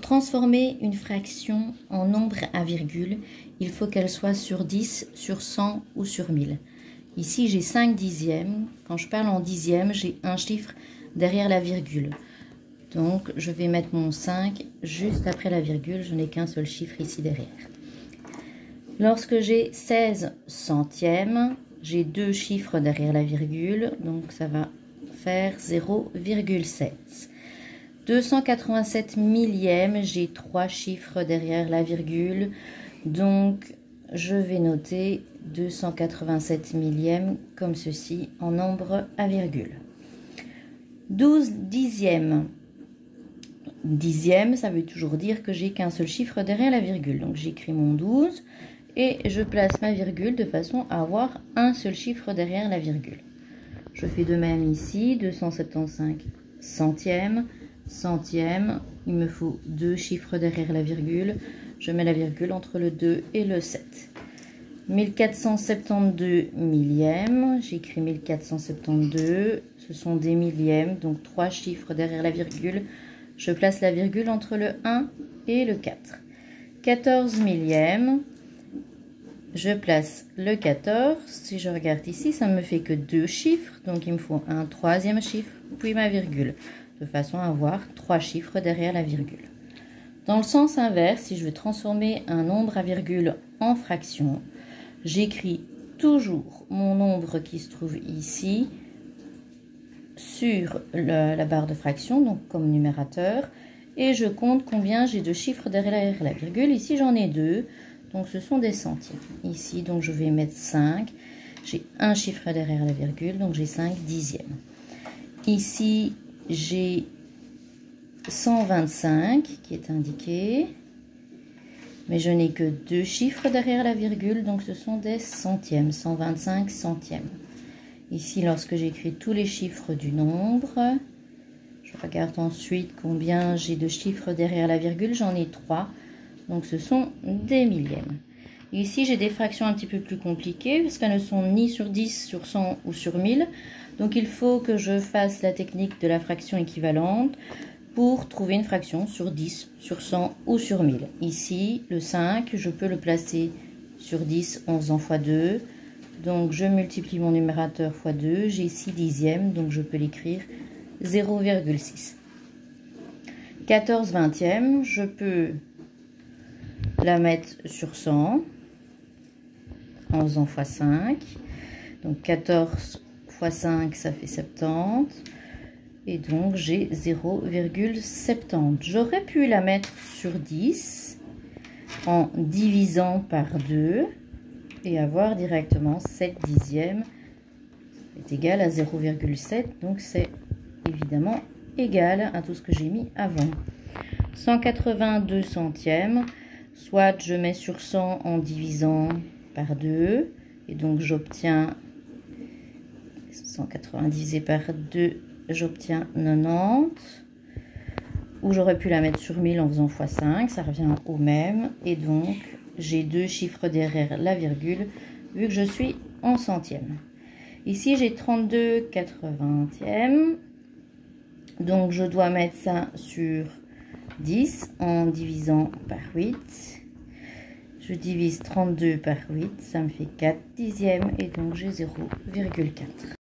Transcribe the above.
transformer une fraction en nombre à virgule, il faut qu'elle soit sur 10, sur 100 ou sur 1000. Ici, j'ai 5 dixièmes. Quand je parle en dixièmes, j'ai un chiffre derrière la virgule. Donc, je vais mettre mon 5 juste après la virgule. Je n'ai qu'un seul chiffre ici derrière. Lorsque j'ai 16 centièmes, j'ai deux chiffres derrière la virgule. Donc, ça va faire 0,16. 287 millièmes, j'ai trois chiffres derrière la virgule. Donc, je vais noter 287 millièmes comme ceci en nombre à virgule. 12 dixièmes. Dixième, ça veut toujours dire que j'ai qu'un seul chiffre derrière la virgule. Donc, j'écris mon 12 et je place ma virgule de façon à avoir un seul chiffre derrière la virgule. Je fais de même ici, 275 centièmes, centièmes. Il me faut deux chiffres derrière la virgule. Je mets la virgule entre le 2 et le 7. 1472 millièmes, j'écris 1472, ce sont des millièmes, donc trois chiffres derrière la virgule. Je place la virgule entre le 1 et le 4. 14 millièmes, je place le 14. Si je regarde ici, ça ne me fait que deux chiffres, donc il me faut un troisième chiffre, puis ma virgule, de façon à avoir trois chiffres derrière la virgule. Dans le sens inverse, si je veux transformer un nombre à virgule en fraction, j'écris toujours mon nombre qui se trouve ici sur la barre de fraction, donc comme numérateur, et je compte combien j'ai de chiffres derrière la virgule. Ici, j'en ai deux, donc ce sont des centièmes. Ici, donc je vais mettre 5. J'ai un chiffre derrière la virgule, donc j'ai 5 dixièmes. Ici, j'ai 125 qui est indiqué. Mais je n'ai que deux chiffres derrière la virgule, donc ce sont des centièmes, 125 centièmes. Ici, lorsque j'écris tous les chiffres du nombre, je regarde ensuite combien j'ai de chiffres derrière la virgule, j'en ai 3, donc ce sont des millièmes. Ici, j'ai des fractions un petit peu plus compliquées, parce qu'elles ne sont ni sur 10, sur 100 ou sur 1000, donc il faut que je fasse la technique de la fraction équivalente, pour trouver une fraction sur 10, sur 100 ou sur 1000. Ici, le 5, je peux le placer sur 10 en faisant x2. Donc, je multiplie mon numérateur x 2. J'ai 6 dixièmes, donc je peux l'écrire 0,6. 14 vingtièmes, je peux la mettre sur 100 en faisant x 5. Donc, 14 x 5, ça fait 70. Et donc, j'ai 0,70. J'aurais pu la mettre sur 10 en divisant par 2 et avoir directement 7 dixièmes est égal à 0,7. Donc, c'est évidemment égal à tout ce que j'ai mis avant. 182 centièmes, soit je mets sur 100 en divisant par 2. Et donc, j'obtiens 180 divisé par 2. J'obtiens 90, ou j'aurais pu la mettre sur 1000 en faisant x 5, ça revient au même, et donc j'ai deux chiffres derrière la virgule, vu que je suis en centièmes. Ici j'ai 32 80e, donc je dois mettre ça sur 10 en divisant par 8. Je divise 32 par 8, ça me fait 4 dixièmes, et donc j'ai 0,4.